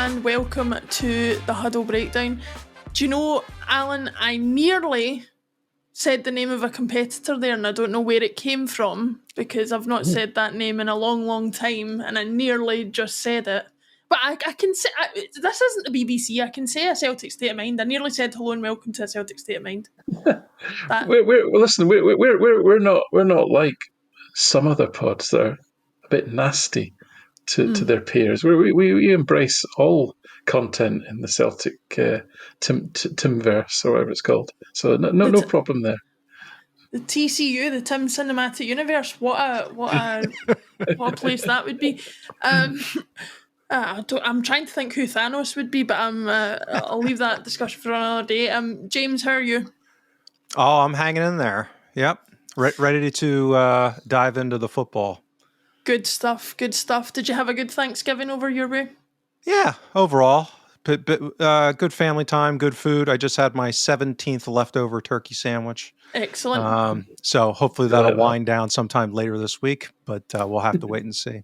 and welcome to the Huddle Breakdown. Do you know, Alan, I nearly said the name of a competitor there, and I don't know where it came from because I've not said that name in a long, long time, and I nearly just said it. But I can say, this isn't the BBC, I can say a Celtic State of Mind. I nearly said hello and welcome to a Celtic State of Mind. We're not like some other pods that are a bit nasty to their peers. We embrace all content in the Celtic Timverse or whatever it's called. So no problem there. The TCU, the Tim Cinematic Universe. What a place that would be. I'm trying to think who Thanos would be, but I'll leave that discussion for another day. James, how are you? Oh, I'm hanging in there. Yep, ready to dive into the football. Good stuff. Did you have a good Thanksgiving over your way? Yeah, overall, good family time, good food. I just had my 17th leftover turkey sandwich. Excellent. So hopefully that'll wind down sometime later this week, but we'll have to wait and see.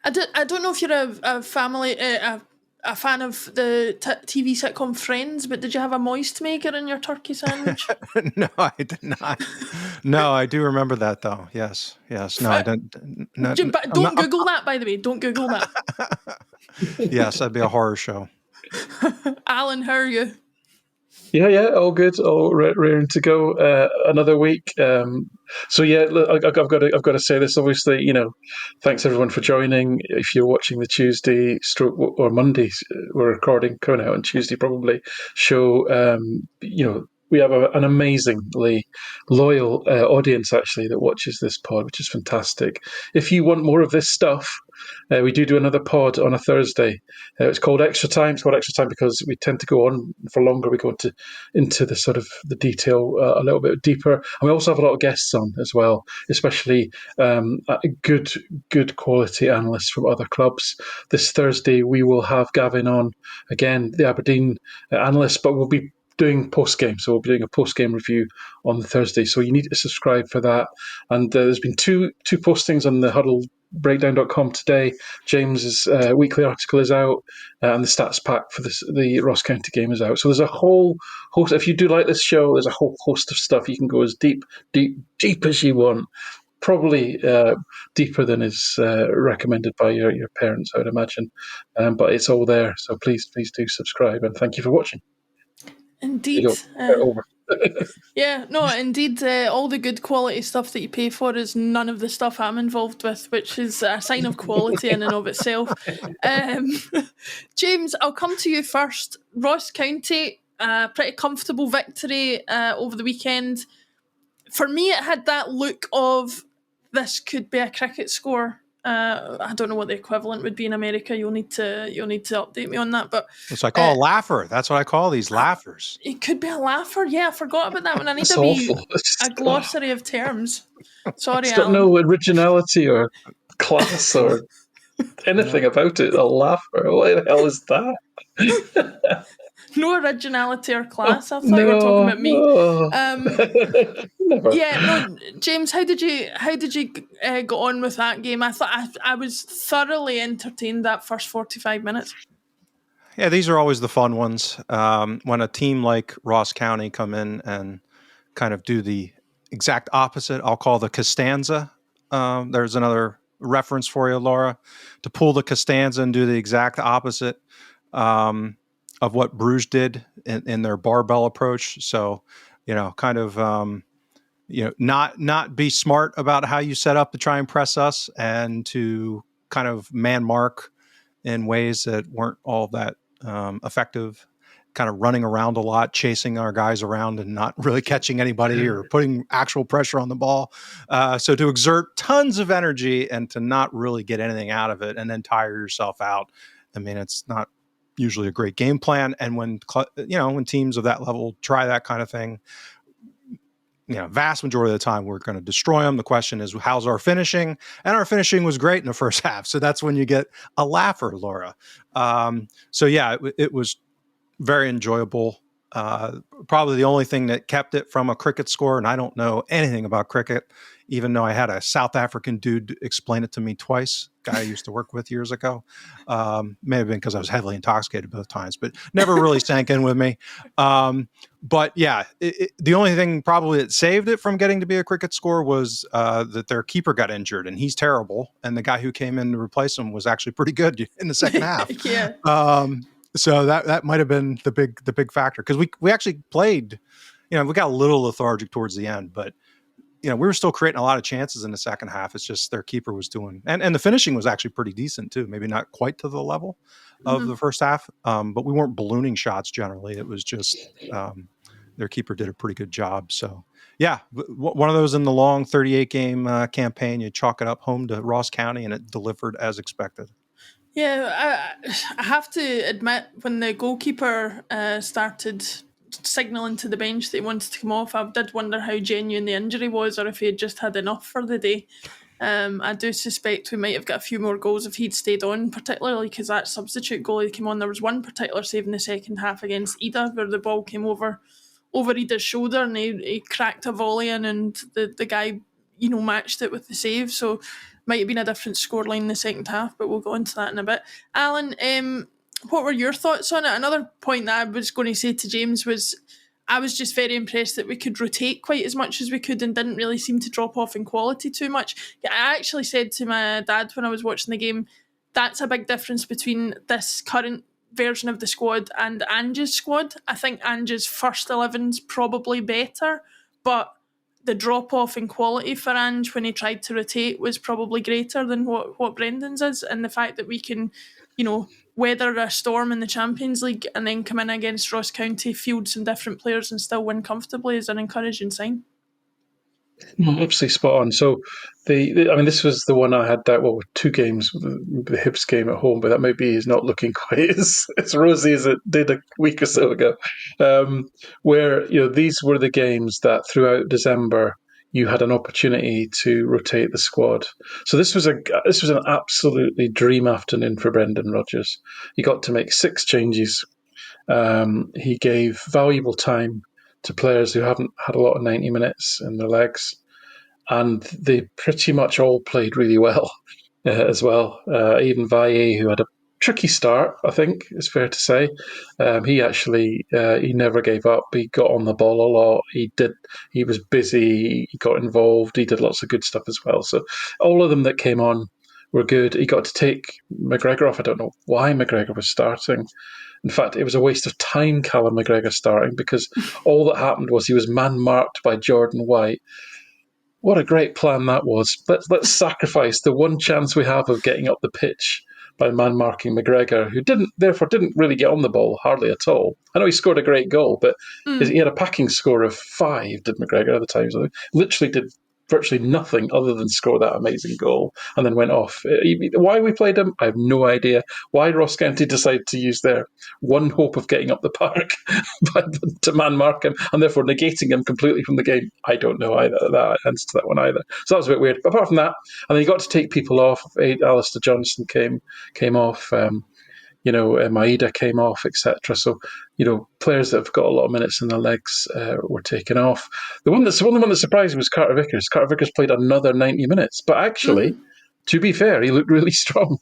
I don't know if you're a fan of the TV sitcom Friends, but did you have a moist maker in your turkey sandwich? No, I did not. No, I do remember that though. Yes. No, I don't. No, but don't Google that, by the way. Don't Google that. Yes, that'd be a horror show. Alan, how are you? Yeah, all good, all raring to go. Another week. So yeah, look, I've got to say this. Obviously, thanks everyone for joining. If you're watching the Tuesday or Monday, we're recording, coming out on Tuesday probably. Show, we have an amazingly loyal audience actually that watches this pod, which is fantastic. If you want more of this stuff, we do another pod on a Thursday. It's called Extra Time. It's called Extra Time because we tend to go on for longer. We go into the sort of the detail a little bit deeper. And we also have a lot of guests on as well, especially good quality analysts from other clubs. This Thursday, we will have Gavin on, again, the Aberdeen analyst, but we'll be doing post-game. So we'll be doing a post-game review on the Thursday. So you need to subscribe for that. And there's been two postings on the huddlebreakdown.com today. James's weekly article is out, and the stats pack for the Ross County game is out. So there's a whole host. If you do like this show, there's a whole host of stuff. You can go as deep as you want. Probably deeper than is recommended by your parents, I would imagine. But it's all there. So please do subscribe, and thank you for watching. Indeed. Yeah, no, indeed. All the good quality stuff that you pay for is none of the stuff I'm involved with, which is a sign of quality in and of itself. James, I'll come to you first. Ross County, pretty comfortable victory over the weekend. For me, it had that look of this could be a cricket score. I don't know what the equivalent would be in America. You'll need to update me on that. But which I call a laugher. That's what I call these laughers. It could be a laugher. Yeah, I forgot about that one. I need a glossary of terms. Sorry, it's got no originality or class or anything about it. A laugher. What the hell is that? No originality or class. I thought you were talking about me. Never. Yeah, no, James. How did you go on with that game? I thought I was thoroughly entertained that first 45 minutes. Yeah, these are always the fun ones. When a team like Ross County come in and kind of do the exact opposite, I'll call the Costanza. There's another reference for you, Laura, to pull the Costanza and do the exact opposite of what Bruges did in their barbell approach. So, kind of, not be smart about how you set up to try and press us and to kind of man mark in ways that weren't all that effective, kind of running around a lot, chasing our guys around and not really catching anybody or putting actual pressure on the ball. So to exert tons of energy and to not really get anything out of it and then tire yourself out. I mean, it's not usually a great game plan. And when teams of that level try that kind of thing, vast majority of the time we're going to destroy them. The question is, how's our finishing? And our finishing was great in the first half. So that's when you get a laugher, Laura. It was very enjoyable. Probably the only thing that kept it from a cricket score, and I don't know anything about cricket, even though I had a South African dude explain it to me twice, guy I used to work with years ago. May have been because I was heavily intoxicated both times, but never really sank in with me. But yeah, the only thing probably that saved it from getting to be a cricket score was that their keeper got injured, and he's terrible. And the guy who came in to replace him was actually pretty good in the second half. Yeah. So that might have been the big factor, because we actually played. We got a little lethargic towards the end, but we were still creating a lot of chances in the second half. It's just their keeper was doing, and the finishing was actually pretty decent too. Maybe not quite to the level of the first half, but we weren't ballooning shots generally. It was just their keeper did a pretty good job. So yeah, one of those in the long 38 game campaign. You chalk it up home to Ross County, and it delivered as expected. Yeah, I have to admit, when the goalkeeper started signalling to the bench that he wanted to come off, I did wonder how genuine the injury was, or if he had just had enough for the day. I do suspect we might have got a few more goals if he'd stayed on, particularly because that substitute goal he came on. There was one particular save in the second half against Ida where the ball came over Ida's shoulder and he cracked a volley in, and the guy matched it with the save. So might have been a different scoreline in the second half, but we'll go into that in a bit. Alan, what were your thoughts on it? Another point that I was going to say to James was I was just very impressed that we could rotate quite as much as we could and didn't really seem to drop off in quality too much. I actually said to my dad when I was watching the game, that's a big difference between this current version of the squad and Ange's squad. I think Ange's first 11's probably better, but the drop-off in quality for Ange when he tried to rotate was probably greater than what Brendan's is, and the fact that we can, weather a storm in the Champions League and then come in against Ross County, field some different players and still win comfortably is an encouraging sign. Absolutely spot on. So, this was the one I had that with 2 games, the Hibs game at home, but that maybe is not looking quite as rosy as it did a week or so ago. Where these were the games that throughout December you had an opportunity to rotate the squad. So this was an absolutely dream afternoon for Brendan Rodgers. He got to make 6 changes. He gave valuable time to players who haven't had a lot of 90 minutes in their legs, and they pretty much all played really well as well. Even Valle, who had a tricky start, I think it's fair to say. He never gave up. He got on the ball a lot. He was busy. He got involved. He did lots of good stuff as well. So all of them that came on were good. He got to take McGregor off. I don't know why McGregor was starting. In fact, it was a waste of time Callum McGregor starting, because all that happened was he was man-marked by Jordan White. What a great plan that was. Let's sacrifice the one chance we have of getting up the pitch by man-marking McGregor, who didn't really get on the ball hardly at all. I know he scored a great goal, but he had a packing score of 5, did McGregor, at the time. So literally did virtually nothing other than score that amazing goal and then went off. Why we played him, I have no idea. Why Ross County decided to use their one hope of getting up the park to man-mark him and therefore negating him completely from the game, I don't know either. That answer to that one either. So that was a bit weird. But apart from that, and then you got to take people off. Alistair Johnson came off. Maeda came off, etc. So, players that have got a lot of minutes in their legs were taken off. The one that surprised me was Carter Vickers. Carter Vickers played another 90 minutes, but actually, to be fair, he looked really strong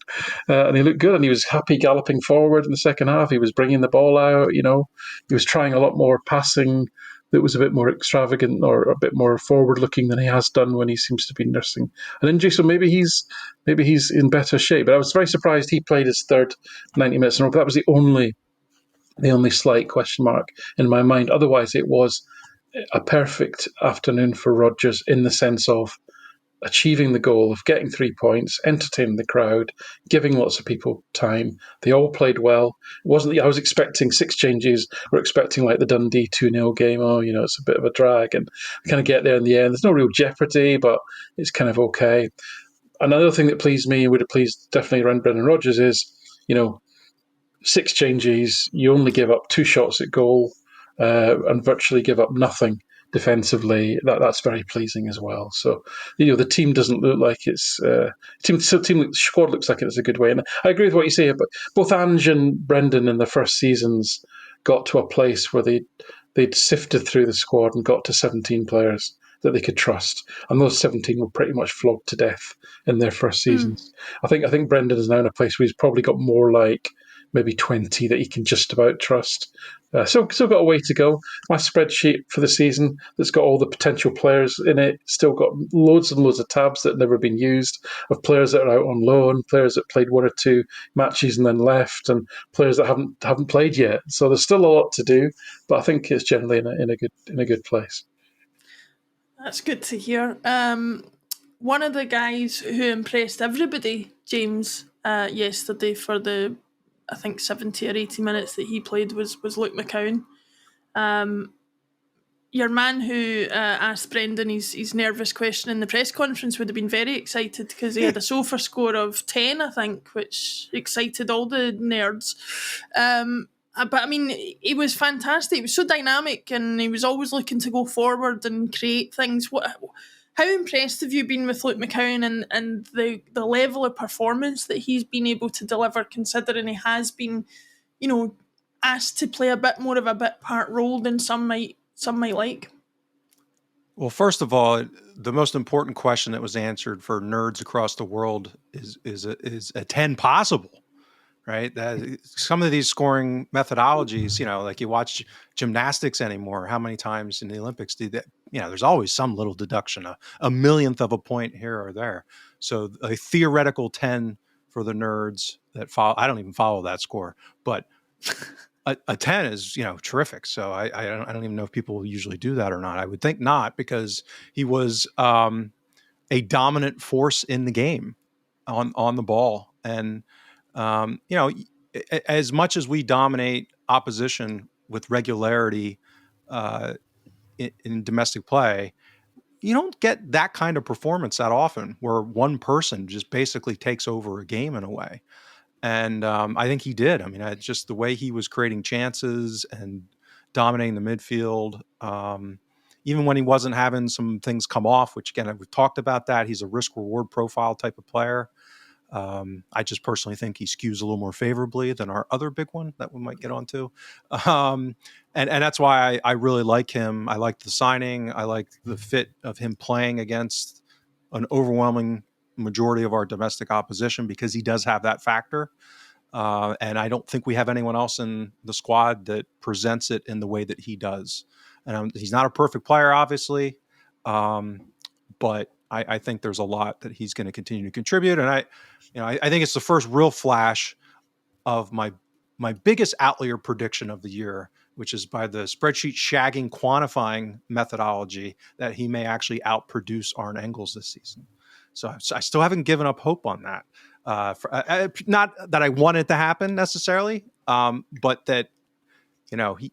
and he looked good, and he was happy galloping forward in the second half. He was bringing the ball out. He was trying a lot more passing that was a bit more extravagant or a bit more forward-looking than he has done when he seems to be nursing an injury. So maybe he's in better shape. But I was very surprised he played his third 90 minutes in a row. But that was the only slight question mark in my mind. Otherwise, it was a perfect afternoon for Rodgers in the sense of achieving the goal of getting 3 points, entertaining the crowd, giving lots of people time. They all played well. I was expecting 6 changes. We're expecting like the Dundee 2-0 game. It's a bit of a drag, and we kind of get there in the end. There's no real jeopardy, but it's kind of okay. Another thing that pleased me, and would have pleased definitely around Brendan Rodgers, is 6 changes. You only give up 2 shots at goal and virtually give up nothing defensively. That's very pleasing as well. So the team doesn't look like it's squad looks like it's a good way. And I agree with what you say. But both Ange and Brendan in their first seasons got to a place where they'd sifted through the squad and got to 17 players. that they could trust. And those 17 were pretty much flogged to death in their first seasons. I think Brendan is now in a place where he's probably got more like maybe 20 that he can just about trust. Still got a way to go. My spreadsheet for the season that's got all the potential players in it, still got loads and loads of tabs that have never been used, of players that are out on loan, players that played one or two matches and then left, and players that haven't played yet. So there's still a lot to do, but I think it's generally in a good place. That's good to hear. One of the guys who impressed everybody, James, yesterday for the, I think, 70 or 80 minutes that he played was Luke McCowan. Your man who asked Brendan his nervous question in the press conference would have been very excited because he had a sofa score of 10, I think, which excited all the nerds. But I mean, he was fantastic. He was so dynamic and he was always looking to go forward and create things. How impressed have you been with Luke McCowan and the level of performance that he's been able to deliver, considering he has been, asked to play a bit more of a bit part role than some might like? Well, first of all, the most important question that was answered for nerds across the world is a 10 possible, right? Some of these scoring methodologies, like you watch gymnastics anymore, how many times in the Olympics do that? There's always some little deduction, a millionth of a point here or there. So a theoretical 10 for the nerds that follow, I don't even follow that score, but a 10 is, terrific. So I don't even know if people usually do that or not. I would think not, because he was a dominant force in the game on the ball. And, as much as we dominate opposition with regularity in domestic play, you don't get that kind of performance that often where one person just basically takes over a game in a way. And I think he did. I mean, just the way he was creating chances and dominating the midfield, even when he wasn't having some things come off, which, again, we've talked about that. He's a risk-reward profile type of player. I just personally think he skews a little more favorably than our other big one that we might get onto. And that's why I really like him. I like the signing. I like the fit of him playing against an overwhelming majority of our domestic opposition, because he does have that factor. And I don't think we have anyone else in the squad that presents it in the way that he does. And he's not a perfect player, obviously, but I think there's a lot that he's going to continue to contribute. And I think it's the first real flash of my biggest outlier prediction of the year, which is by the spreadsheet shagging quantifying methodology, that he may actually outproduce Arne Engels this season. So I still haven't given up hope on that. Not that I want it to happen necessarily, but that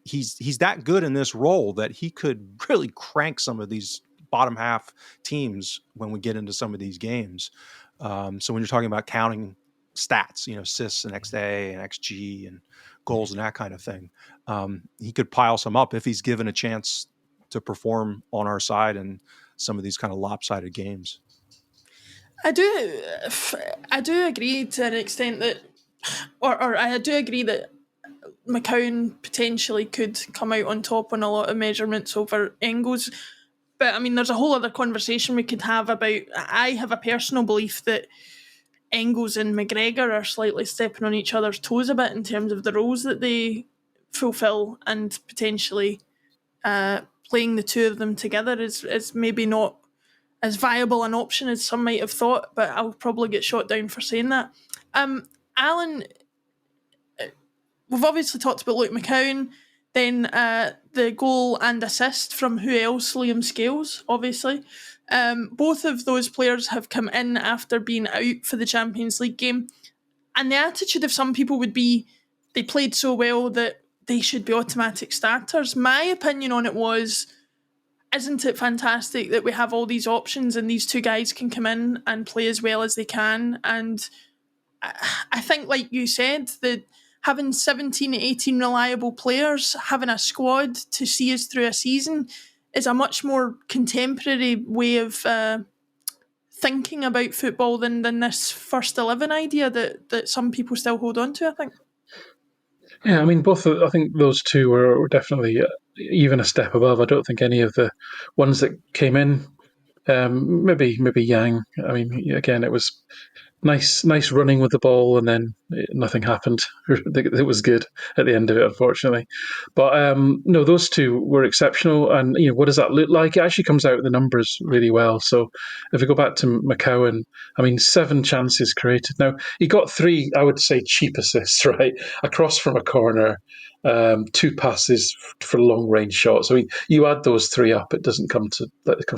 he's that good in this role that he could really crank some of these bottom half teams when we get into some of these games. So when you're talking about counting stats, assists and XA and XG and goals and that kind of thing, he could pile some up if he's given a chance to perform on our side in some of these kind of lopsided games. I do agree to an extent that, or I do agree that McCowan potentially could come out on top on a lot of measurements over Engels. But I mean, there's a whole other conversation we could have about. I have a personal belief that Engels and McGregor are slightly stepping on each other's toes a bit in terms of the roles that they fulfil, and potentially playing the two of them together is maybe not as viable an option as some might have thought, but I'll probably get shot down for saying that. Alan, we've obviously talked about Luke McCowan, then the goal and assist from who else? Liam Scales, obviously. Both of those players have come in after being out for the Champions League game, and the attitude of some people would be they played so well that they should be automatic starters. My opinion on it was, isn't it fantastic that we have all these options and these two guys can come in and play as well as they can? And I think, like you said, that having 17, 18 reliable players, having a squad to see us through a season is a much more contemporary way of thinking about football than this first 11 idea that some people still hold on to, I think. Yeah, I mean, I think those two were definitely even a step above. I don't think any of the ones that came in, maybe Yang. I mean, again, it was nice running with the ball, and then nothing happened. It was good at the end of it, unfortunately. But no, those two were exceptional. And what does that look like? It actually comes out in the numbers really well. So if we go back to McCowan, I mean, 7 chances created. Now he got 3, I would say, cheap assists, right? A cross from a corner. 2 passes for long range shots. I mean, you add those 3 up, it comes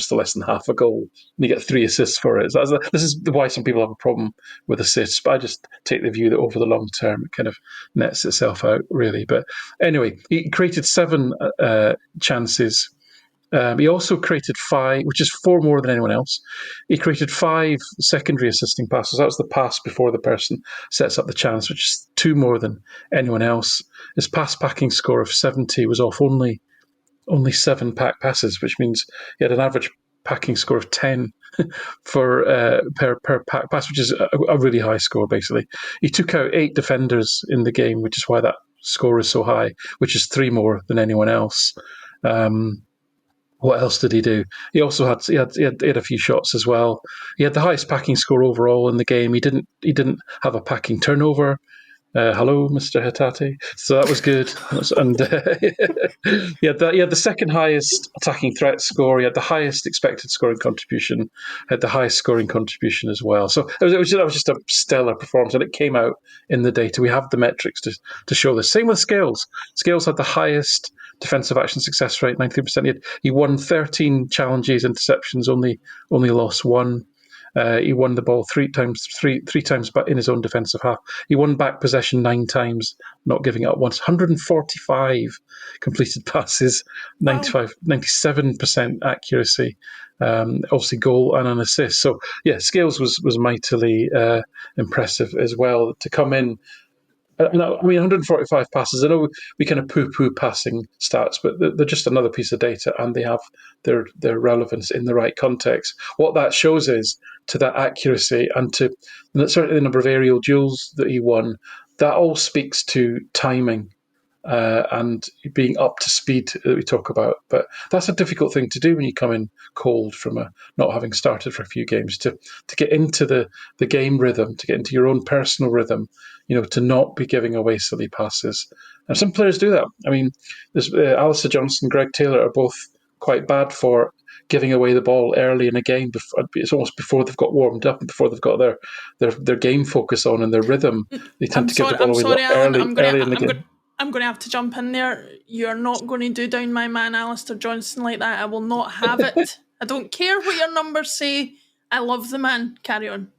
to less than half a goal, and you get 3 assists for it. So this is why some people have a problem with assists, but I just take the view that over the long term it kind of nets itself out, really. But anyway, he created 7 chances. He also created 5, which is 4 more than anyone else. He created 5 secondary assisting passes. That was the pass before the person sets up the chance, which is 2 more than anyone else. His pass packing score of 70 was off only 7 pack passes, which means he had an average packing score of 10 for per pack pass, which is a really high score. Basically, he took out 8 defenders in the game, which is why that score is so high, which is 3 more than anyone else. What else did he do? He also had a few shots as well. He had the highest packing score overall in the game. He didn't have a packing turnover. Hello, Mr. Hatate. So that was good. And he had the second highest attacking threat score. He had the highest expected scoring contribution. Had the highest scoring contribution as well. So that was just a stellar performance, and it came out in the data. We have the metrics to show this. Same with Scales. Scales had the highest defensive action success rate, 93%. He won 13 challenges, interceptions, only lost 1. He won the ball 3 times in his own defensive half. He won back possession 9 times, not giving up once. 145 completed passes, 97% accuracy. Obviously, goal and an assist. So yeah, Scales was mightily impressive as well to come in. I mean, 145 passes. I know we kind of poo-poo passing stats, but they're just another piece of data, and they have their relevance in the right context. What that shows is to that accuracy and to certainly the number of aerial duels that he won. That all speaks to timing and being up to speed that we talk about. But that's a difficult thing to do when you come in cold from not having started for a few games, to get into the game rhythm, to get into your own personal rhythm, to not be giving away silly passes. And some players do that. I mean, there's Alistair Johnson, Greg Taylor are both quite bad for giving away the ball early in a game. It's almost before they've got warmed up and before they've got their game focus on and their rhythm. They tend to give the ball away early in the game. I'm going to have to jump in there. You're not going to do down my man Alistair Johnson like that. I will not have it. I don't care what your numbers say. I love the man. Carry on.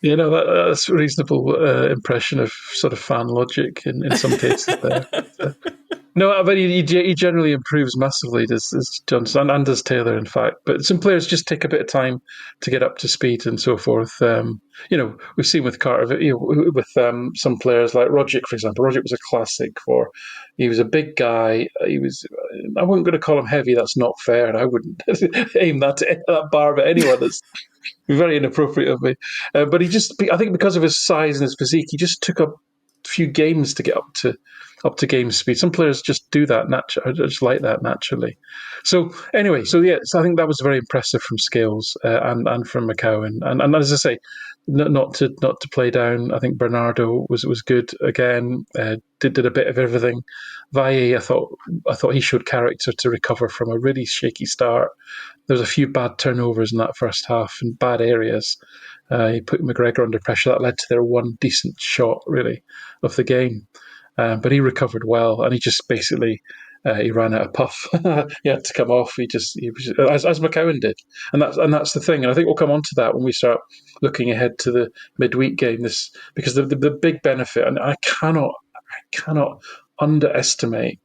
That's a reasonable impression of sort of fan logic in some cases there. No, but he generally improves massively, does Johnson, and does Taylor, in fact. But some players just take a bit of time to get up to speed and so forth. We've seen with Carter, with some players like Rogic, for example. Rogic was a classic he was a big guy. I wasn't going to call him heavy. That's not fair. And I wouldn't aim that bar at anyone. That's very inappropriate of me. But I think because of his size and his physique, he just took a few games to get up to game speed. Some players just do that naturally, just like that naturally. So anyway, so I think that was very impressive from Scales and from McCowan. And as I say, not to play down. I think Bernardo was good again. Did a bit of everything. Valle, I thought he showed character to recover from a really shaky start. There was a few bad turnovers in that first half in bad areas. He put McGregor under pressure. That led to their one decent shot, really, of the game. But he recovered well, and he just basically he ran out of puff. He had to come off. He was, as McCowan did, and that's the thing. And I think we'll come on to that when we start looking ahead to the midweek game. Because the big benefit, and I cannot underestimate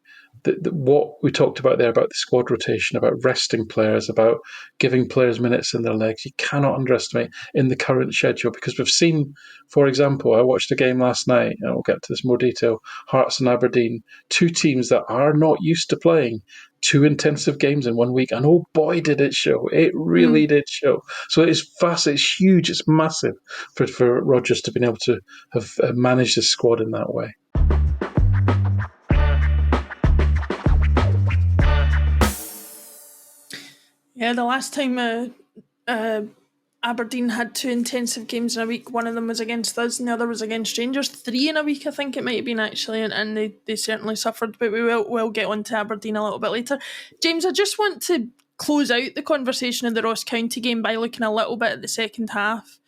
what we talked about there about the squad rotation, about resting players, about giving players minutes in their legs. You cannot underestimate in the current schedule, because we've seen, for example, I watched a game last night, and we'll get to this in more detail, Hearts and Aberdeen, 2 teams that are not used to playing 2 intensive games in 1 week, and oh boy did it show. It really did show. So it's vast, it's huge, it's massive for Rodgers to be able to have managed his squad in that way. Yeah, the last time Aberdeen had 2 intensive games in a week, one of them was against us and the other was against Rangers. 3 in a week, I think it might have been actually, and they certainly suffered. But we'll get on to Aberdeen a little bit later. James, I just want to close out the conversation of the Ross County game by looking a little bit at the second half.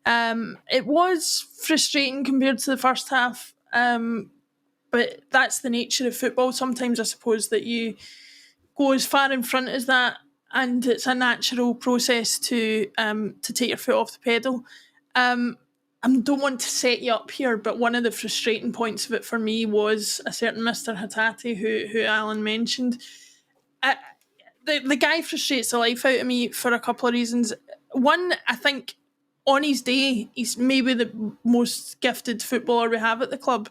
It was frustrating compared to the first half, but that's the nature of football. Sometimes I suppose that you go as far in front as that, and it's a natural process to take your foot off the pedal. I don't want to set you up here, but one of the frustrating points of it for me was a certain Mr. Hatate who Alan mentioned. The guy frustrates the life out of me for a couple of reasons. One, I think on his day, he's maybe the most gifted footballer we have at the club.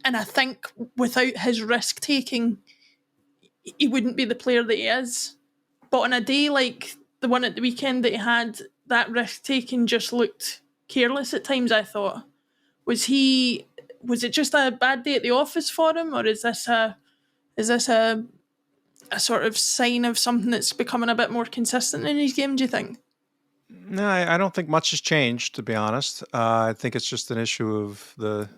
And I think without his risk taking, he wouldn't be the player that he is. But on a day like the one at the weekend that he had, that risk taking just looked careless at times, I thought. Was it just a bad day at the office for him, or is this a sort of sign of something that's becoming a bit more consistent in his game, do you think? No, I don't think much has changed, to be honest. I think it's just an issue of the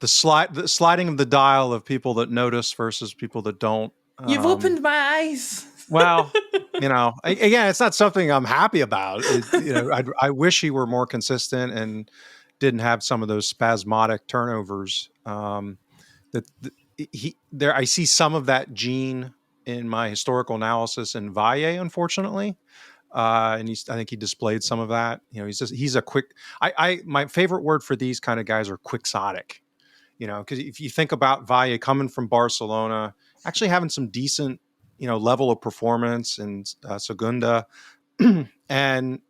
sliding of the dial of people that notice versus people that don't. You've opened my eyes. Well, again, it's not something I'm happy about. I wish he were more consistent and didn't have some of those spasmodic turnovers. I see some of that gene in my historical analysis in Valle, unfortunately. And I think he displayed some of that. He's a quick. My favorite word for these kind of guys are quixotic. Because if you think about Valle coming from Barcelona, actually having some decent, level of performance in Segunda, and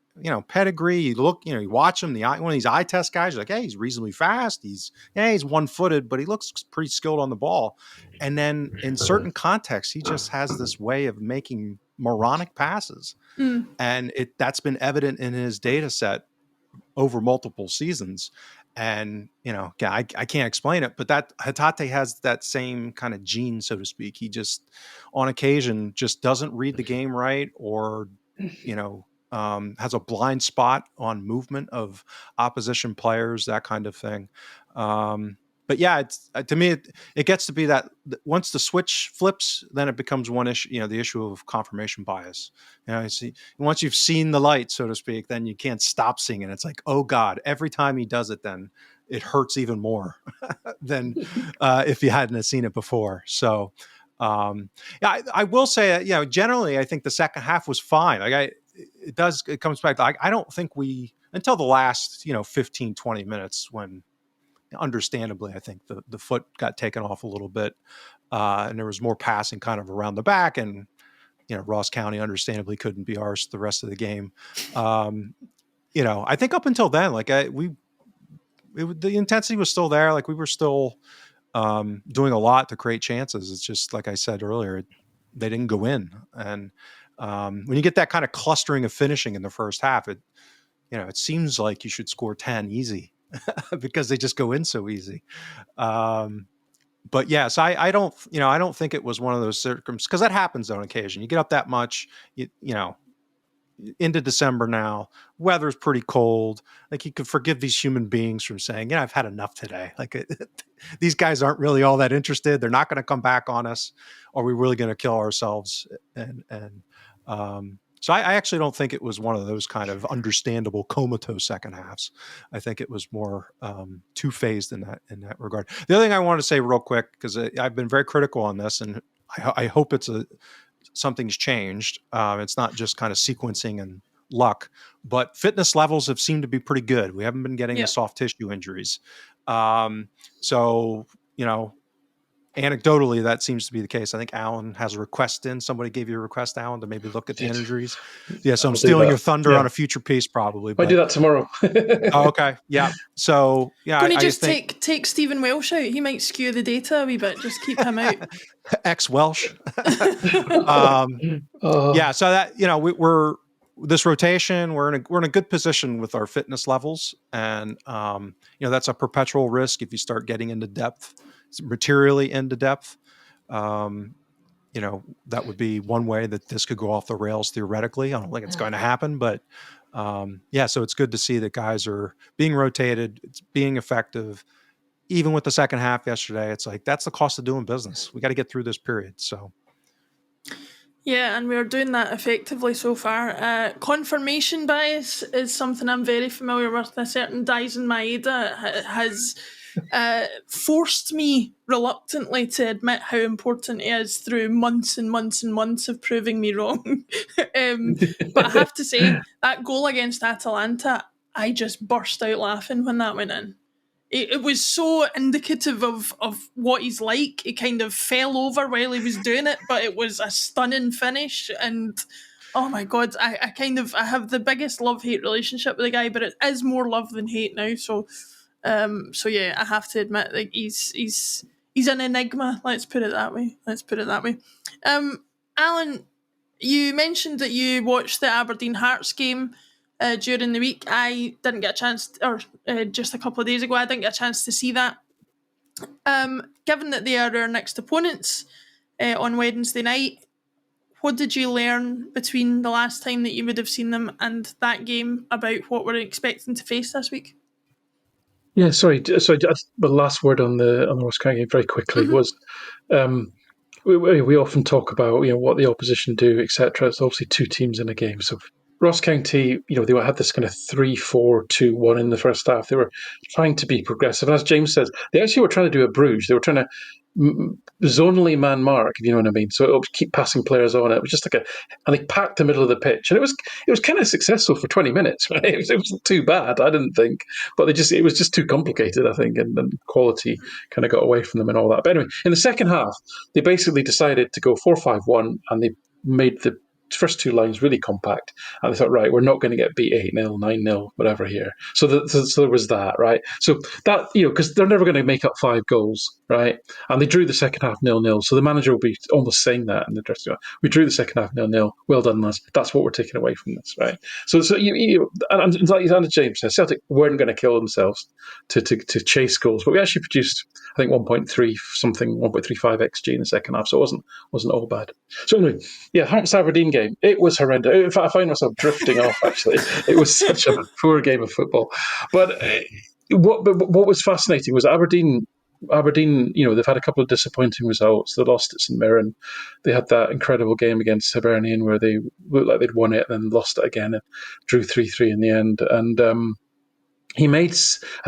pedigree. You watch him. One of these eye test guys. You're like, hey, he's reasonably fast. He's 1-footed, but he looks pretty skilled on the ball. And then in certain contexts, he just has this way of making moronic passes, and that's been evident in his data set over multiple seasons. And, I can't explain it, but that Hatate has that same kind of gene, so to speak. He just, on occasion, just doesn't read the game right, or, has a blind spot on movement of opposition players, that kind of thing. But yeah, it's, to me, it gets to be that once the switch flips, then it becomes one issue, the issue of confirmation bias. Once you've seen the light, so to speak, then you can't stop seeing it. It's like, oh God, every time he does it, then it hurts even more than if you hadn't seen it before. So, I will say, generally, I think the second half was fine. It comes back to, I don't think until the last, 15, 20 minutes, when understandably, I think the foot got taken off a little bit, and there was more passing kind of around the back, and Ross County understandably couldn't be arsed the rest of the game. I think up until then, the intensity was still there. Like, we were still doing a lot to create chances. It's just, like I said earlier, they didn't go in. And when you get that kind of clustering of finishing in the first half, it seems like you should score 10 easy. Because they just go in so easy. But yes, I don't think it was one of those circumstances, because that happens on occasion. You get up that much, into December now, weather's pretty cold. Like, you could forgive these human beings from saying, I've had enough today. Like, these guys aren't really all that interested. They're not going to come back on us. Are we really going to kill ourselves? So I actually don't think it was one of those kind of understandable comatose second halves. I think it was more two-phased in that regard. The other thing I want to say real quick, because I've been very critical on this, and I hope something's changed. It's not just kind of sequencing and luck, but fitness levels have seemed to be pretty good. We haven't been getting the soft tissue injuries. So, anecdotally, that seems to be the case. I think Alan has a request in. Somebody gave you a request, Alan, to maybe look at the injuries. Yeah, so I'm stealing your thunder on a future piece, probably. I do that tomorrow. Oh, okay, yeah. So, yeah. Can you just take Stephen Welsh out? He might skew the data a wee bit. Just keep him out. Ex-Welsh. Yeah, so that, we're this rotation, we're in a good position with our fitness levels, and that's a perpetual risk if you start getting into depth, materially into depth. that would be one way that this could go off the rails theoretically. I don't think it's going to happen, but so it's good to see that guys are being rotated. It's being effective. Even with the second half yesterday, it's like, that's the cost of doing business. We got to get through this period. So. Yeah, and we're doing that effectively so far. Confirmation bias is something I'm very familiar with. A certain Daisen Maeda has forced me reluctantly to admit how important it is through months and months and months of proving me wrong. But I have to say, that goal against Atalanta, I just burst out laughing when that went in. It was so indicative of what he's like. He kind of fell over while he was doing it, but it was a stunning finish. And oh my God, I have the biggest love-hate relationship with the guy, but it is more love than hate now. So yeah, I have to admit, like, he's an enigma. Let's put it that way. Alan, you mentioned that you watched the Aberdeen Hearts game during the week. I didn't get a chance, or just a couple of days ago, I didn't get a chance to see that. Given that they are our next opponents on Wednesday night, what did you learn between the last time that you would have seen them and that game about what we're expecting to face this week? Yeah, sorry. So the last word on the Ross County game very quickly was. We often talk about what the opposition do, etc. It's obviously two teams in a game. So Ross County, they had this kind of 3-4-2-1 in the first half. They were trying to be progressive. And as James says, they actually were trying to do a Bruges. They were trying to zonally man mark, if you know what I mean. So it would keep passing players on. It was just and they packed the middle of the pitch, and it was kind of successful for 20 minutes. Right? It wasn't too bad, I didn't think, but it was just too complicated, I think, and quality kind of got away from them and all that. But anyway, in the second half, they basically decided to go 4-5-1, and they made the first two lines really compact, and they thought, right, we're not going to get beat 8-0, 9-0, whatever here. So there was that, right? So that, because they're never going to make up 5 goals, right? And they drew the second half 0-0. So the manager will be almost saying that in the dressing room. We drew the second half 0-0. Well done, lads. That's what we're taking away from this, right? So and like James says, Celtic weren't going to kill themselves to chase goals, but we actually produced, I think, 1.35 XG in the second half. So it wasn't all bad. So anyway, yeah, Hearts Aberdeen game. It was horrendous. In fact, I find myself drifting off, actually. It was such a poor game of football. But what was fascinating was Aberdeen, they've had a couple of disappointing results. They lost at St Mirren. They had that incredible game against Hibernian where they looked like they'd won it and then lost it again and drew 3-3 in the end. And I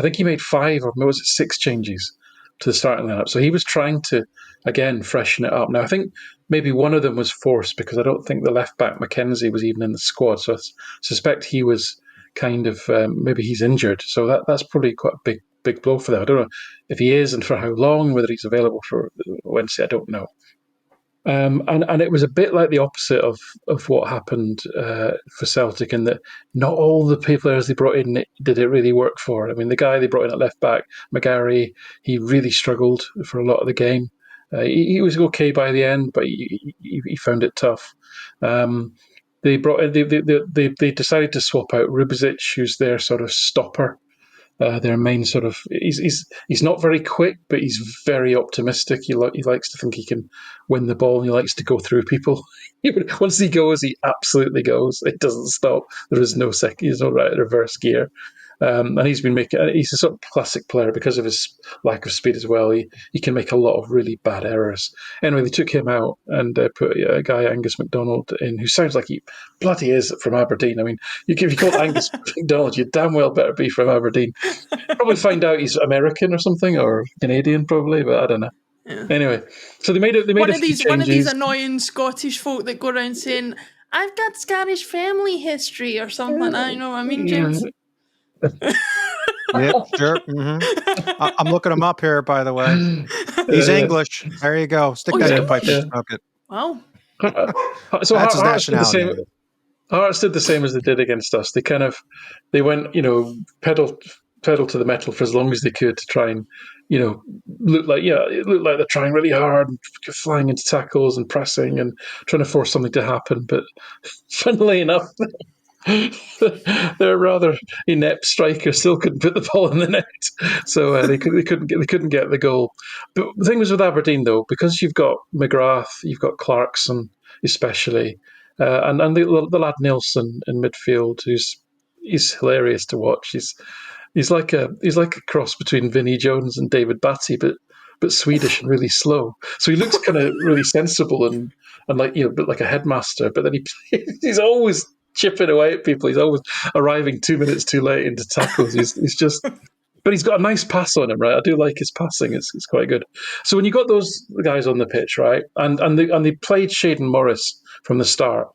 think he made 5 or was it 6 changes to the starting lineup. So he was trying to, again, freshen it up. Now, I think maybe one of them was forced because I don't think the left back, Mackenzie, was even in the squad. So I suspect he was kind of, maybe he's injured. So that's probably quite a big blow for them. I don't know if he is and for how long, whether he's available for Wednesday, I don't know. And it was a bit like the opposite of what happened for Celtic, in that not all the players they brought in did it really work for. I mean, the guy they brought in at left back, McGarry, he really struggled for a lot of the game. He was okay by the end, but he found it tough. They decided to swap out Rubizic, who's their sort of stopper. Their main sort of he's not very quick, but he's very optimistic. He likes to think he can win the ball, and he likes to go through people. Once he goes, he absolutely goes. It doesn't stop. There is no second. There's no reverse gear. And he's a sort of classic player because of his lack of speed as well. He can make a lot of really bad errors. Anyway, they took him out and put a guy, Angus MacDonald, in, who sounds like he bloody is from Aberdeen. I mean, if you call Angus MacDonald, you damn well better be from Aberdeen. Probably find out he's American or something, or Canadian probably, but I don't know. Yeah. Anyway, so they made one of these annoying Scottish folk that go around saying, "I've got Scottish family history" or something like that. You know what I mean, James? Yeah, sure. Mm-hmm. I'm looking him up here, by the way. He's English. There you go. Stick that in the pipe and smoke it. Wow. So that's his nationality. Hearts did the same as they did against us. They went, pedal to the metal for as long as they could to try and, look like they're trying really hard, and flying into tackles and pressing and trying to force something to happen. But funnily enough, They're rather inept strikers. Still couldn't put the ball in the net, so they couldn't get the goal. But the thing was with Aberdeen though, because you've got McGrath, you've got Clarkson, especially, and the lad Nilsson in midfield, he's hilarious to watch. He's like a cross between Vinnie Jones and David Batty, but Swedish and really slow. So he looks kind of really sensible and like a bit like a headmaster. But then he's always chipping away at people. He's always arriving 2 minutes too late into tackles. He's just. But he's got a nice pass on him, right? I do like his passing; it's quite good. So when you got those guys on the pitch, right, and they played Shaden Morris from the start,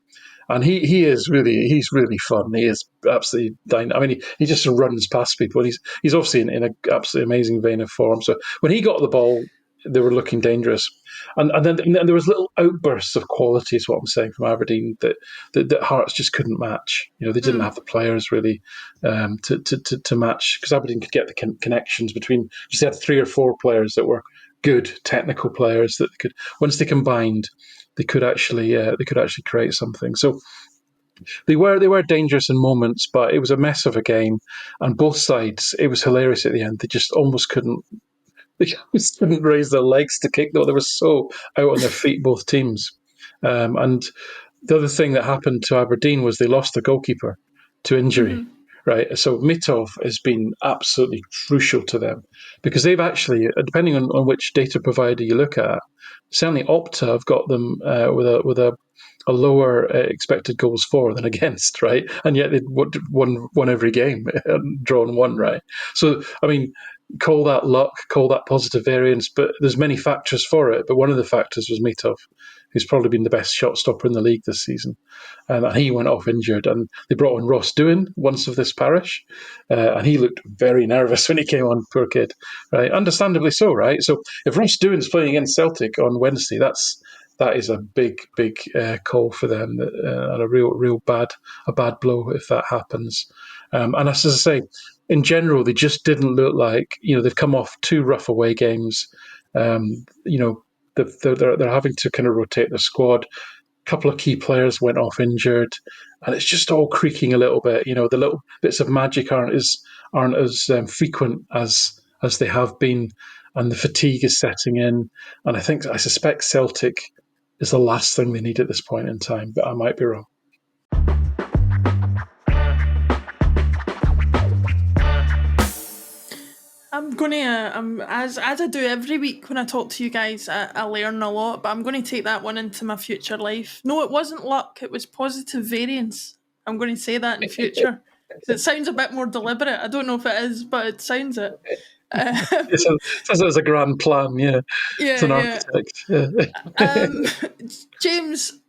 and he's really fun. He is absolutely dynamic. I mean, he just runs past people. He's obviously in an absolutely amazing vein of form. So when he got the ball, they were looking dangerous. And then there was little outbursts of quality, is what I'm saying, from Aberdeen that Hearts just couldn't match. They didn't have the players really to match, because Aberdeen could get the connections between. Just had 3 or 4 players that were good technical players that could, once they combined, they could actually create something. So they were dangerous in moments, but it was a mess of a game, and both sides. It was hilarious at the end. They just almost couldn't. They just couldn't raise their legs to kick, though. They were so out on their feet, both teams. And the other thing that happened to Aberdeen was they lost their goalkeeper to injury. Right, so Mitov has been absolutely crucial to them, because they've actually, depending on which data provider you look at, certainly Opta have got them with a lower expected goals for than against, right? And yet they'd won every game and drawn one, right? So, I mean, call that luck, call that positive variance, but there's many factors for it. But one of the factors was Mitov, who's probably been the best shot stopper in the league this season. And he went off injured, and they brought in Ross Doohan, once of this parish, and he looked very nervous when he came on, poor kid, right? Understandably so, right? So if Ross Doohan's playing against Celtic on Wednesday, that is a big call for them, and a real bad blow if that happens. And as I say, in general, they just didn't look like, they've come off 2 rough away games. They're having to kind of rotate the squad. A couple of key players went off injured, and it's just all creaking a little bit. The little bits of magic aren't as frequent as they have been, and the fatigue is setting in. And I suspect Celtic is the last thing they need at this point in time, but I might be wrong. I'm gonna, as I do every week when I talk to you guys, I learn a lot, but I'm going to take that one into my future life. No, it wasn't luck, it was positive variance. I'm going to say that in future. It sounds a bit more deliberate. I don't know if it is, but it sounds it. It says it as a grand plan, yeah. It's an architect. Yeah. James,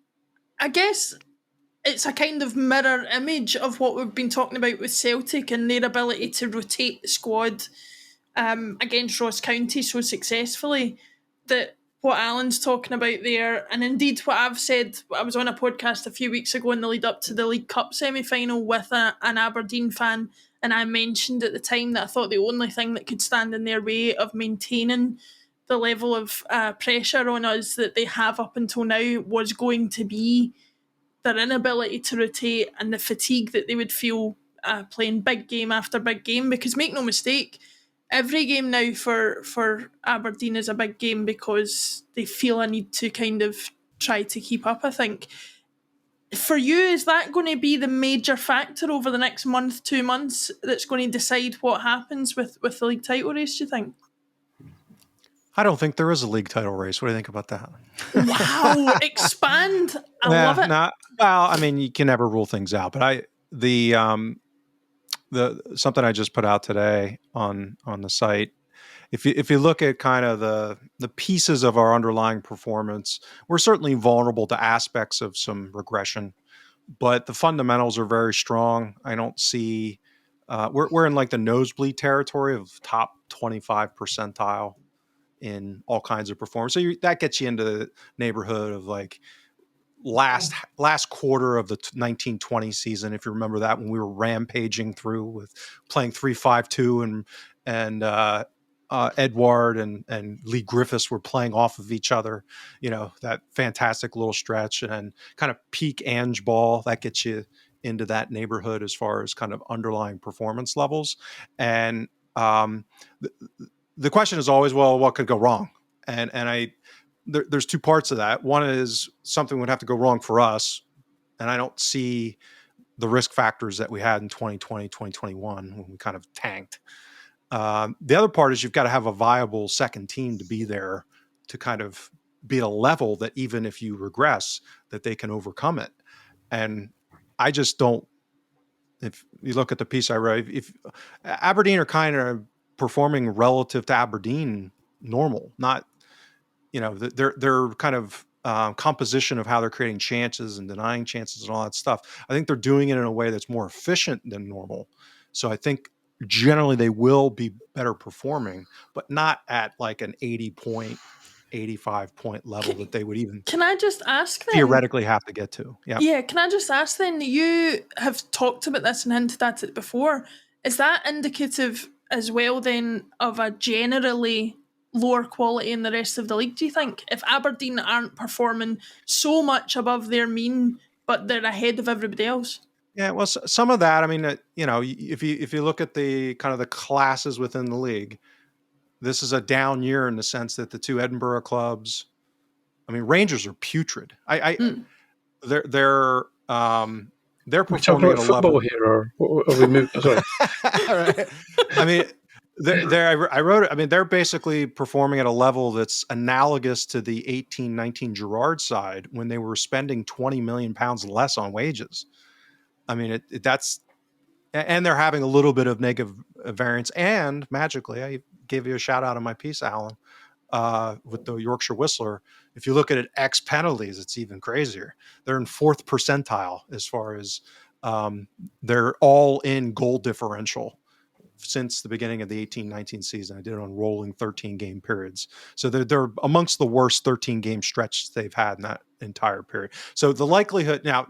I guess it's a kind of mirror image of what we've been talking about with Celtic and their ability to rotate the squad against Ross County so successfully, that what Alan's talking about there, and indeed what I've said. I was on a podcast a few weeks ago in the lead up to the League Cup semi-final with an Aberdeen fan, and I mentioned at the time that I thought the only thing that could stand in their way of maintaining the level of pressure on us that they have up until now was going to be their inability to rotate and the fatigue that they would feel playing big game after big game. Because make no mistake, every game now for Aberdeen is a big game because they feel a need to kind of try to keep up, I think. For you, is that going to be the major factor over the next month, 2 months, that's going to decide what happens with the league title race, do you think? I don't think there is a league title race. What do you think about that? Wow, expand. I love it. Well, I mean, you can never rule things out, but the something I just put out today on the site, if you look at kind of the pieces of our underlying performance, we're certainly vulnerable to aspects of some regression, but the fundamentals are very strong. I don't see we're in like the nosebleed territory of top 25 percentile in all kinds of performance. So that gets you into the neighborhood of like last quarter of the 1920 season, if you remember that, when we were rampaging through with playing 3-5-2 and Edward and Lee Griffiths were playing off of each other, that fantastic little stretch, and then kind of peak Ange ball that gets you into that neighborhood as far as kind of underlying performance levels. And the question is always, well, what could go wrong? And there's two parts of that. One is something would have to go wrong for us, and I don't see the risk factors that we had in 2020, 2021 when we kind of tanked. The other part is you've got to have a viable second team to be there to kind of be at a level that even if you regress, that they can overcome it. And I just don't. If you look at the piece I wrote, if Aberdeen are kind of performing relative to Aberdeen normal, not, their kind of composition of how they're creating chances and denying chances and all that stuff. I think they're doing it in a way that's more efficient than normal. So I think generally they will be better performing, but not at like an 80 point, 85 point level that they would even Can I just ask then? theoretically have to get to. Yeah, can I just ask then, you have talked about this and hinted at it before. Is that indicative as well then of a generally lower quality in the rest of the league, do you think? If Aberdeen aren't performing so much above their mean, but they're ahead of everybody else? Yeah, well, some of that, I mean, if you look at the kind of the classes within the league, this is a down year in the sense that the two Edinburgh clubs, I mean, Rangers are putrid. They're performing at a football level here, or are we moving? Sorry. Right. I mean, I wrote it. I mean, they're basically performing at a level that's analogous to the 18-19 Gerrard side when they were spending £20 million less on wages. I mean, and they're having a little bit of negative variance. And magically, I gave you a shout out on my piece, Alan, with the Yorkshire Whistler. If you look at it ex penalties, it's even crazier. They're in 4th percentile as far as their all-in goal differential since the beginning of the 18-19 season. I did it on rolling 13-game periods. So they're amongst the worst 13-game stretches they've had in that entire period. So the likelihood now,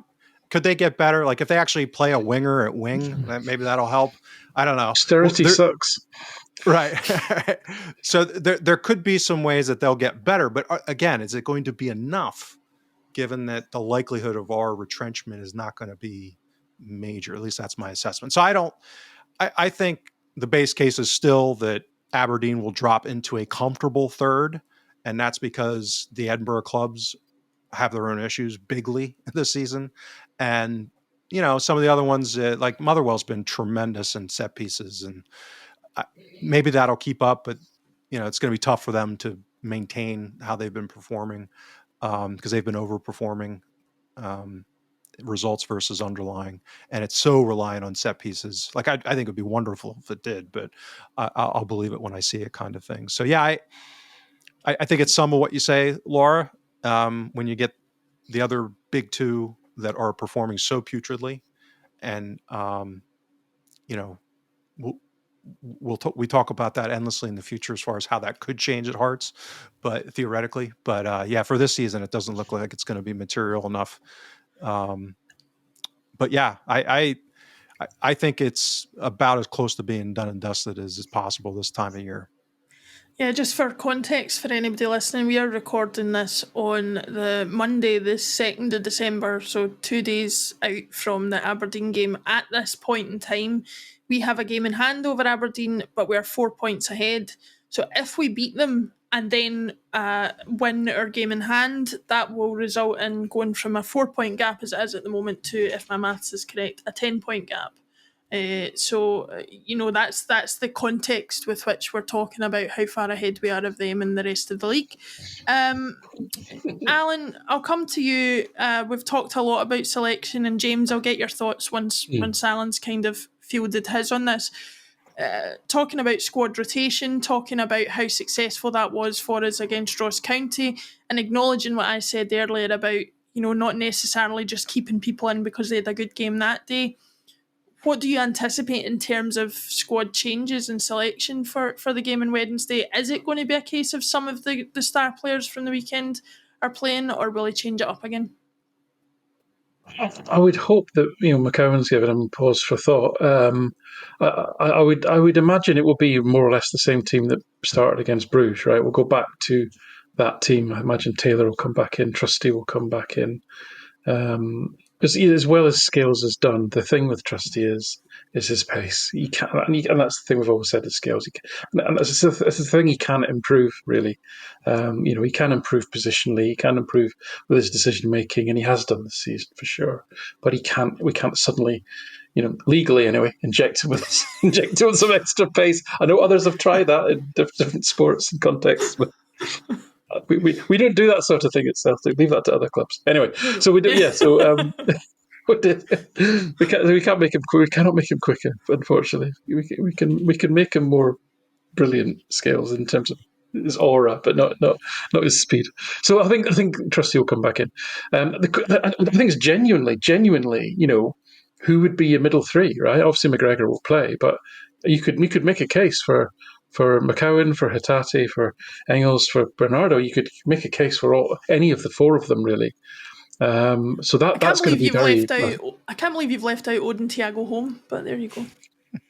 could they get better? Like if they actually play a winger at wing, maybe that'll help. I don't know. Austerity sucks. Right. So there could be some ways that they'll get better. But again, is it going to be enough given that the likelihood of our retrenchment is not going to be major? At least that's my assessment. So I think the base case is still that Aberdeen will drop into a comfortable third. And that's because the Edinburgh clubs have their own issues bigly this season. And, some of the other ones, like Motherwell's been tremendous in set pieces, and maybe that'll keep up, but, it's going to be tough for them to maintain how they've been performing because they've been overperforming results versus underlying. And it's so reliant on set pieces. Like, I think it'd be wonderful if it did, but I'll believe it when I see it kind of thing. So, yeah, I think it's some of what you say, Laura. When you get the other big two that are performing so putridly, and we talk about that endlessly in the future as far as how that could change at Hearts, but theoretically. But yeah, for this season, it doesn't look like it's going to be material enough. But yeah, I think it's about as close to being done and dusted as is possible this time of year. Yeah, just for context for anybody listening, we are recording this on the Monday, the 2nd of December, so 2 days out from the Aberdeen game. At this point in time, we have a game in hand over Aberdeen, but we're 4 points ahead. So if we beat them and then win our game in hand, that will result in going from a 4-point gap as it is at the moment to, if my maths is correct, a 10-point gap. So that's the context with which we're talking about how far ahead we are of them and the rest of the league. Alan, I'll come to you. We've talked a lot about selection, and James, I'll get your thoughts once Alan's kind of fielded his on this. Talking about squad rotation, talking about how successful that was for us against Ross County, and acknowledging what I said earlier about not necessarily just keeping people in because they had a good game that day. What do you anticipate in terms of squad changes and selection for the game on Wednesday? Is it going to be a case of some of the star players from the weekend are playing, or will he change it up again? I would hope that McCowan's given him pause for thought. I would imagine it will be more or less the same team that started against Bruges, right? We'll go back to that team. I imagine Taylor will come back in, Trusty will come back in. Because as well as Scales has done, the thing with Trusty is his pace. He can't, and that's the thing we've always said at Scales. And that's the thing he can't improve really. He can improve positionally, he can improve with his decision making, and he has done this season for sure. But he can't. We can't suddenly, legally anyway, inject him with some extra pace. I know others have tried that in different sports and contexts, but we don't do that sort of thing at Celtic. Leave that to other clubs. Anyway, so we do. Yeah. So we can't make him. We cannot make him quicker. Unfortunately, we can make him more brilliant Scales in terms of his aura, but not his speed. So I think Trusty will come back in. The thing is genuinely, who would be your middle three, right? Obviously McGregor will play, but we could make a case for McCowan, for Hatate, for Engels, for Bernardo. You could make a case for any of the four of them, really. So that's going to be very. I can't believe you've left out Odin Thiago home, but there you go.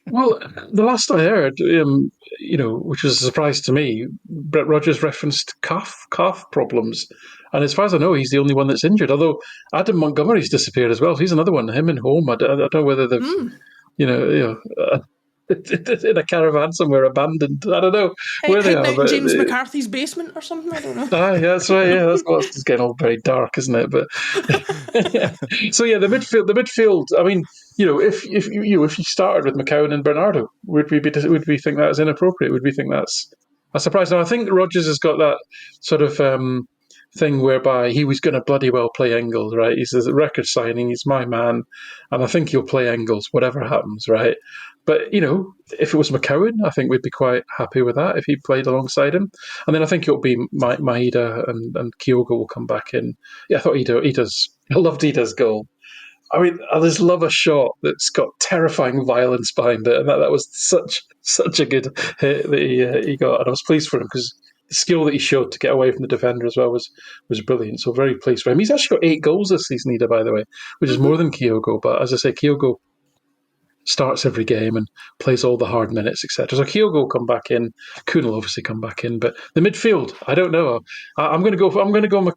Well, the last I heard, which was a surprise to me, Brett Rogers referenced calf problems, and as far as I know, he's the only one that's injured. Although Adam Montgomery's disappeared as well. He's another one. Him and Home. I don't know whether they've, in a caravan somewhere abandoned. I don't know where they are. Out in James McCarthy's basement or something. I don't know. Yeah, that's right. Yeah, that's getting all very dark, isn't it? But yeah. So yeah, the midfield. I mean, if you started with McCowan and Bernardo, would we think that is inappropriate? Would we think that's a surprise? Now I think Rodgers has got that sort of thing whereby he was going to bloody well play Engels, right? He's a record signing. He's my man, and I think he'll play Engels whatever happens, right? But if it was McCowan, I think we'd be quite happy with that if he played alongside him. And then I think it'll be Maeda and Kyogo will come back in. Yeah, I thought I loved Ida's goal. I mean, I just love a shot that's got terrifying violence behind it, and that was such a good hit that he got, and I was pleased for him because the skill that he showed to get away from the defender as well was brilliant. So very pleased for him. He's actually got 8 goals this season, Ida, by the way, which is more than Kyogo. But as I say, Kyogo starts every game and plays all the hard minutes, etc. So Kyogo will come back in. Kuhn will obviously come back in. But the midfield, I don't know. I'm going to go.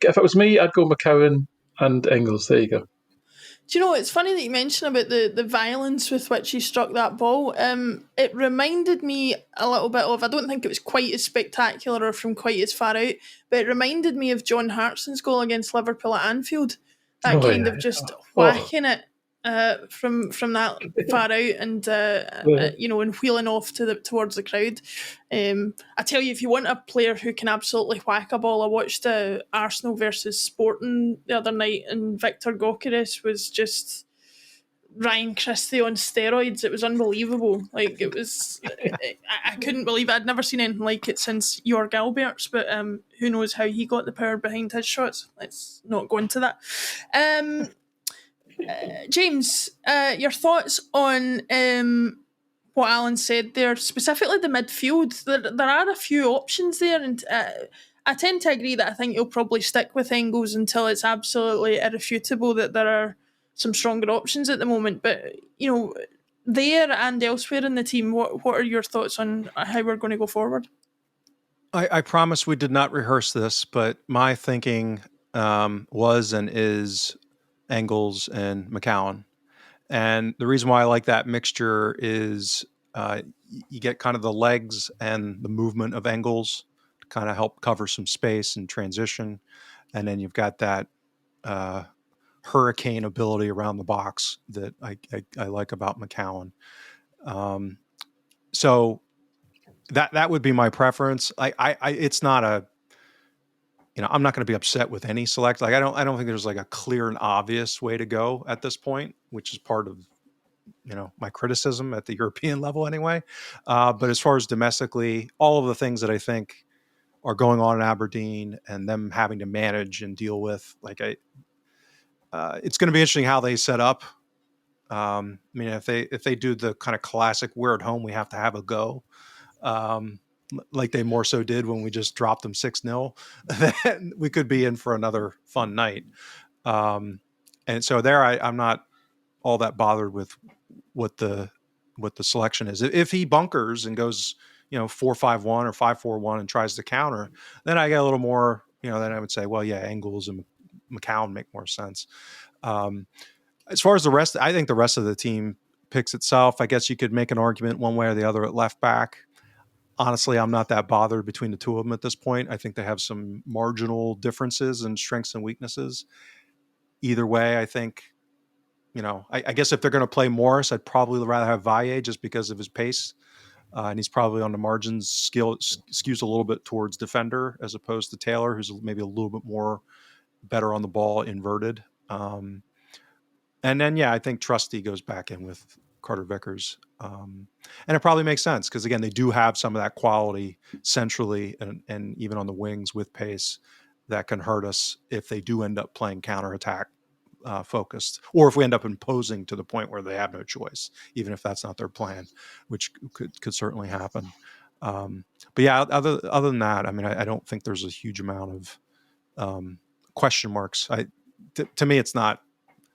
If it was me, I'd go McCowan and Engels. There you go. Do you know, it's funny that you mention about the violence with which he struck that ball. It reminded me a little bit of, I don't think it was quite as spectacular or from quite as far out, but it reminded me of John Hartson's goal against Liverpool at Anfield. That of just whacking it from that far out and and wheeling off towards the crowd. I tell you, if you want a player who can absolutely whack a ball, I watched Arsenal versus Sporting the other night, and Victor Gyökeres was just Ryan Christie on steroids. It was unbelievable. Like, it was, I couldn't believe it. I'd never seen anything like it since Jorg Albertz, but who knows how he got the power behind his shots. Let's not go into that. James, your thoughts on what Alan said there, specifically the midfield. There are a few options there, and I tend to agree that I think he'll probably stick with Engels until it's absolutely irrefutable that there are some stronger options at the moment. But, there and elsewhere in the team, what are your thoughts on how we're going to go forward? I promise we did not rehearse this, but my thinking was and is Engels and McCowan. And the reason why I like that mixture is you get kind of the legs and the movement of Engels to kind of help cover some space and transition. And then you've got that hurricane ability around the box that I like about McCowan. So that would be my preference. It's not a, I'm not going to be upset with any select. Like, I don't think there's like a clear and obvious way to go at this point, which is part of, my criticism at the European level anyway. But as far as domestically, all of the things that I think are going on in Aberdeen and them having to manage and deal with, it's going to be interesting how they set up. If they do the kind of classic, we're at home, we have to have a go. Like they more so did when we just dropped them 6-0, then we could be in for another fun night. And so there, I'm not all that bothered with what the selection is. If he bunkers and goes, 4-5-1 or 5-4-1 and tries to counter, then I get a little more, then I would say, well, yeah, Engels and McCowan make more sense. As far as the rest, I think the rest of the team picks itself. I guess you could make an argument one way or the other at left back. Honestly, I'm not that bothered between the two of them at this point. I think they have some marginal differences in strengths and weaknesses. Either way, I think, I guess if they're going to play Morris, I'd probably rather have Valle just because of his pace. And he's probably on the margins, skews a little bit towards defender as opposed to Taylor, who's maybe a little bit more better on the ball inverted. And then, I think Trusty goes back in with Carter Vickers. And it probably makes sense because, again, they do have some of that quality centrally and even on the wings with pace that can hurt us if they do end up playing counterattack focused, or if we end up imposing to the point where they have no choice, even if that's not their plan, which could certainly happen. But other than that, I mean, I don't think there's a huge amount of question marks. To me, it's not,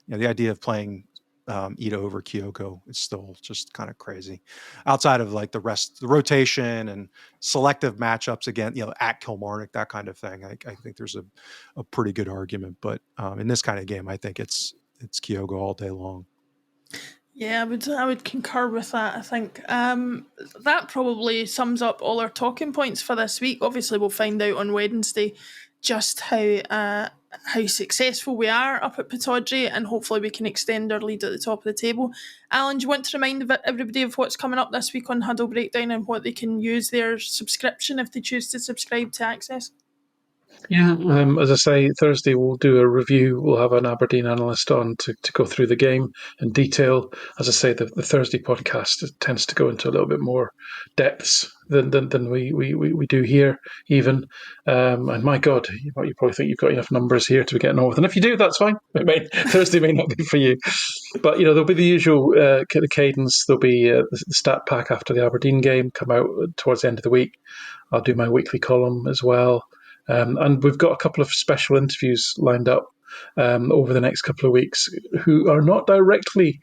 the idea of playing Ito over Kyoko is still just kind of crazy. Outside of like the rotation and selective matchups again, at Kilmarnock, that kind of thing. I think there's a pretty good argument, but in this kind of game, I think it's Kyoko all day long. Yeah, I would concur with that. I think that probably sums up all our talking points for this week. Obviously, we'll find out on Wednesday just how successful we are up at Pittodrie, and hopefully we can extend our lead at the top of the table. Alan, do you want to remind everybody of what's coming up this week on Huddle Breakdown and what they can use their subscription if they choose to subscribe to access? Yeah, as I say, Thursday we'll do a review. We'll have an Aberdeen analyst on to go through the game in detail. As I say, the Thursday podcast tends to go into a little bit more depths than we do here, even. And my God, you probably think you've got enough numbers here to be getting on with. And if you do, that's fine. Thursday may not be for you. But, there'll be the usual cadence. There'll be the stat pack after the Aberdeen game come out towards the end of the week. I'll do my weekly column as well. And we've got a couple of special interviews lined up over the next couple of weeks who are not directly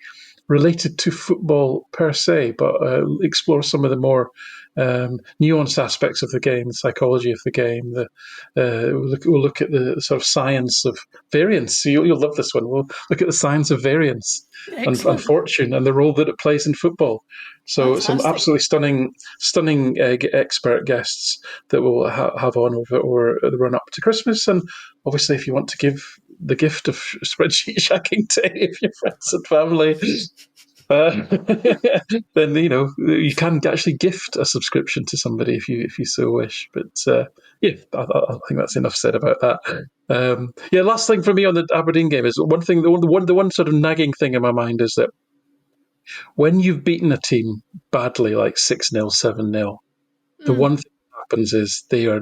related to football per se, but explore some of the more nuanced aspects of the game, the psychology of the game. We'll look at the sort of science of variance. You'll love this one. We'll look at the science of variance and fortune and the role that it plays in football. So Fantastic. Some absolutely stunning expert guests that we'll have on over the run up to Christmas. And obviously, if you want to give the gift of spreadsheet shacking to any of your friends and family, then you can actually gift a subscription to somebody if you so wish. But I think that's enough said about that. Last thing for me on the Aberdeen game is one thing. The one sort of nagging thing in my mind is that when you've beaten a team badly, like 6-0, 7-0, the one thing that happens is they are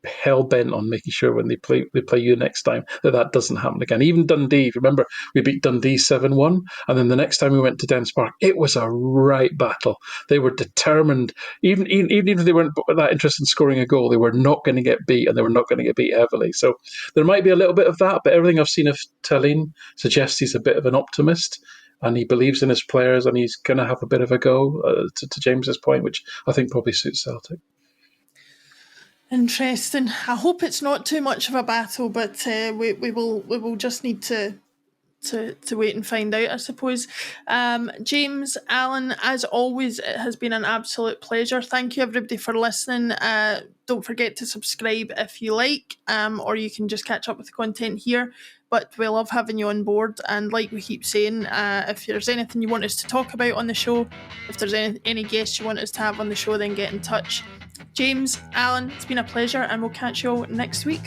hell bent on making sure when they play you next time that doesn't happen again. Even Dundee, remember we beat Dundee 7-1, and then the next time we went to Dens Park, it was a right battle. They were determined, even if they weren't that interested in scoring a goal, they were not going to get beat, and they were not going to get beat heavily. So there might be a little bit of that, but everything I've seen of Tallinn suggests he's a bit of an optimist. And he believes in his players, and he's going to have a bit of a go, to James's point, which I think probably suits Celtic. Interesting. I hope it's not too much of a battle, but we will just need to wait and find out, I suppose. James, Alan, as always, it has been an absolute pleasure. Thank you, everybody, for listening. Don't forget to subscribe if you like, or you can just catch up with the content here. But we love having you on board. And like we keep saying, if there's anything you want us to talk about on the show, if there's any guests you want us to have on the show, then get in touch. James, Alan, it's been a pleasure, and we'll catch you all next week.